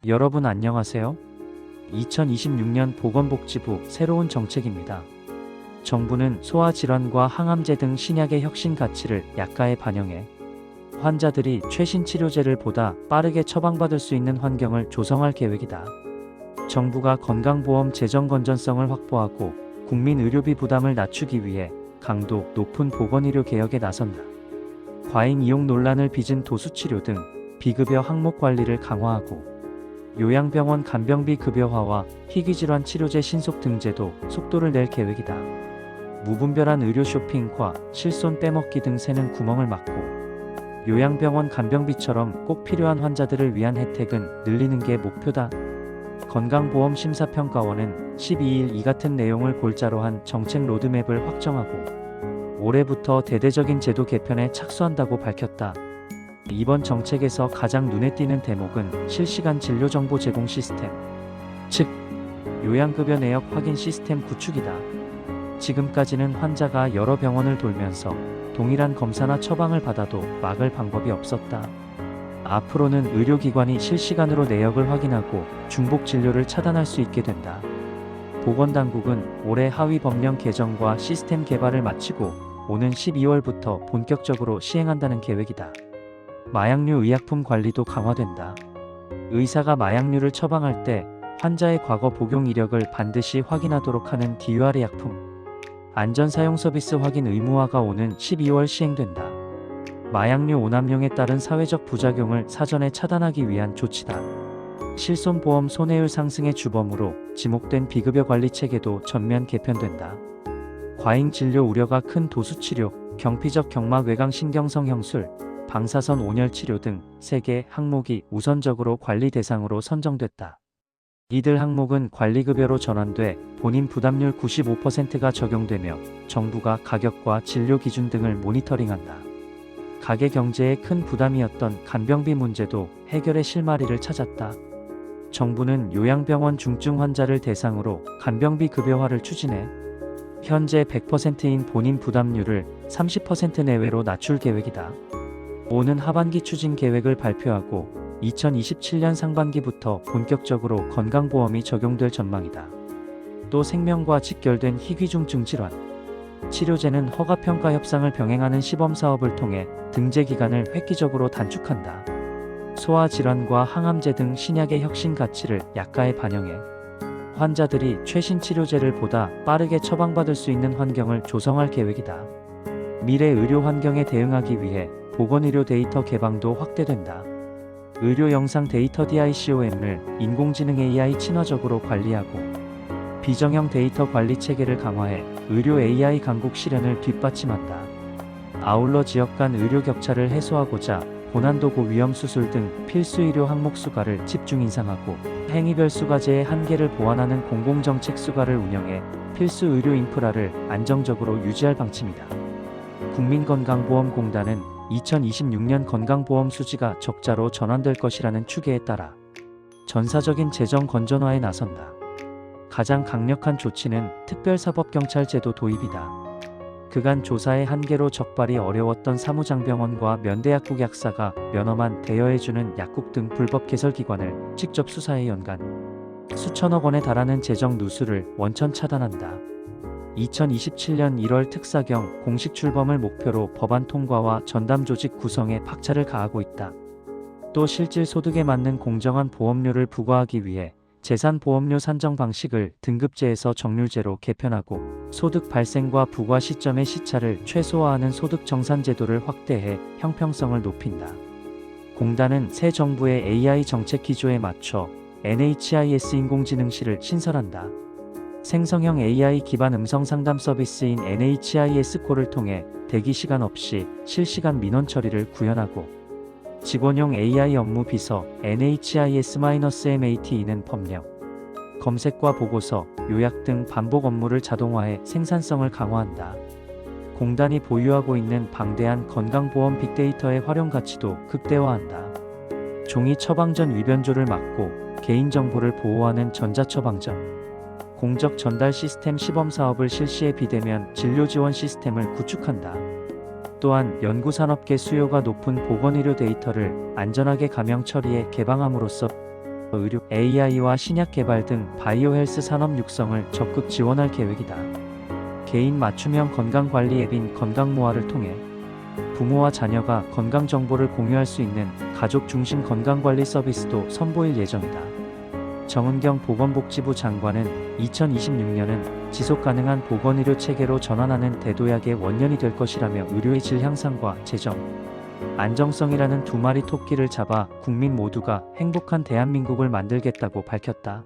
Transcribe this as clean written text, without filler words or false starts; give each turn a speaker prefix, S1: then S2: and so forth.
S1: 여러분 안녕하세요. 2026년 보건복지부 새로운 정책입니다. 정부는 소아질환과 항암제 등 신약의 혁신 가치를 약가에 반영해 환자들이 최신 치료제를 보다 빠르게 처방받을 수 있는 환경을 조성할 계획이다. 정부가 건강보험 재정 건전성을 확보하고 국민 의료비 부담을 낮추기 위해 강도 높은 보건의료 개혁에 나선다. 과잉 이용 논란을 빚은 도수치료 등 비급여 항목 관리를 강화하고 요양병원 간병비 급여화와 희귀질환 치료제 신속 등재도 속도를 낼 계획이다. 무분별한 의료 쇼핑과 실손 빼먹기 등 새는 구멍을 막고 요양병원 간병비처럼 꼭 필요한 환자들을 위한 혜택은 늘리는 게 목표다. 건강보험심사평가원은 12일 이 같은 내용을 골자로 한 정책 로드맵을 확정하고 올해부터 대대적인 제도 개편에 착수한다고 밝혔다. 이번 정책에서 가장 눈에 띄는 대목은 실시간 진료정보 제공 시스템, 즉 요양급여 내역 확인 시스템 구축이다. 지금까지는 환자가 여러 병원을 돌면서 동일한 검사나 처방을 받아도 막을 방법이 없었다. 앞으로는 의료기관이 실시간으로 내역을 확인하고 중복 진료를 차단할 수 있게 된다. 보건당국은 올해 하위 법령 개정과 시스템 개발을 마치고 오는 12월부터 본격적으로 시행한다는 계획이다. 마약류 의약품 관리도 강화된다. 의사가 마약류를 처방할 때 환자의 과거 복용 이력을 반드시 확인하도록 하는 DUR의 약품 안전사용 서비스 확인 의무화가 오는 12월 시행된다. 마약류 오남용에 따른 사회적 부작용을 사전에 차단하기 위한 조치다. 실손보험 손해율 상승의 주범으로 지목된 비급여 관리 체계도 전면 개편된다. 과잉 진료 우려가 큰 도수치료, 경피적 경막 외강 신경성 형술, 방사선 온열 치료 등 3개 항목이 우선적으로 관리 대상으로 선정됐다. 이들 항목은 관리급여로 전환돼 본인 부담률 95%가 적용되며 정부가 가격과 진료 기준 등을 모니터링한다. 가계 경제에 큰 부담이었던 간병비 문제도 해결의 실마리를 찾았다. 정부는 요양병원 중증 환자를 대상으로 간병비 급여화를 추진해 현재 100%인 본인 부담률을 30% 내외로 낮출 계획이다. 오는 하반기 추진 계획을 발표하고 2027년 상반기부터 본격적으로 건강보험이 적용될 전망이다. 또 생명과 직결된 희귀중증 질환, 치료제는 허가평가 협상을 병행하는 시범사업을 통해 등재 기간을 획기적으로 단축한다. 소아질환과 항암제 등 신약의 혁신 가치를 약가에 반영해 환자들이 최신 치료제를 보다 빠르게 처방받을 수 있는 환경을 조성할 계획이다. 미래 의료 환경에 대응하기 위해 보건의료 데이터 개방도 확대된다. 의료 영상 데이터 DICOM을 인공지능 AI 친화적으로 관리하고 비정형 데이터 관리 체계를 강화해 의료 AI 강국 실현을 뒷받침한다. 아울러 지역 간 의료 격차를 해소하고자 고난도 고위험 수술 등 필수 의료 항목 수가를 집중 인상하고 행위별 수가제의 한계를 보완하는 공공정책 수가를 운영해 필수 의료 인프라를 안정적으로 유지할 방침이다. 국민건강보험공단은 2026년 건강보험 수지가 적자로 전환될 것이라는 추계에 따라 전사적인 재정 건전화에 나선다. 가장 강력한 조치는 특별사법경찰제도 도입이다. 그간 조사의 한계로 적발이 어려웠던 사무장병원과 면대약국 약사가 면허만 대여해주는 약국 등 불법 개설기관을 직접 수사해 연간 수천억 원에 달하는 재정 누수를 원천 차단한다. 2027년 1월 특사경 공식 출범을 목표로 법안 통과와 전담 조직 구성에 박차를 가하고 있다. 또 실질 소득에 맞는 공정한 보험료를 부과하기 위해 재산보험료 산정 방식을 등급제에서 정률제로 개편하고 소득 발생과 부과 시점의 시차를 최소화하는 소득정산제도를 확대해 형평성을 높인다. 공단은 새 정부의 AI 정책 기조에 맞춰 NHIS 인공지능실을 신설한다. 생성형 AI 기반 음성 상담 서비스인 NHIS-콜을 통해 대기 시간 없이 실시간 민원 처리를 구현하고 직원용 AI 업무 비서 NHIS-MATE는 법령, 검색과 보고서, 요약 등 반복 업무를 자동화해 생산성을 강화한다. 공단이 보유하고 있는 방대한 건강보험 빅데이터의 활용 가치도 극대화한다. 종이 처방전 위변조를 막고 개인정보를 보호하는 전자처방전, 공적 전달 시스템 시범사업을 실시해 비대면 진료지원 시스템을 구축한다. 또한 연구산업계 수요가 높은 보건의료 데이터를 안전하게 가명 처리해 개방함으로써 의료, AI와 신약 개발 등 바이오 헬스 산업 육성을 적극 지원할 계획이다. 개인 맞춤형 건강관리 앱인 건강모아를 통해 부모와 자녀가 건강 정보를 공유할 수 있는 가족 중심 건강관리 서비스도 선보일 예정이다. 정은경 보건복지부 장관은 2026년은 지속가능한 보건의료 체계로 전환하는 대도약의 원년이 될 것이라며 의료의 질 향상과 재정, 안정성이라는 두 마리 토끼를 잡아 국민 모두가 행복한 대한민국을 만들겠다고 밝혔다.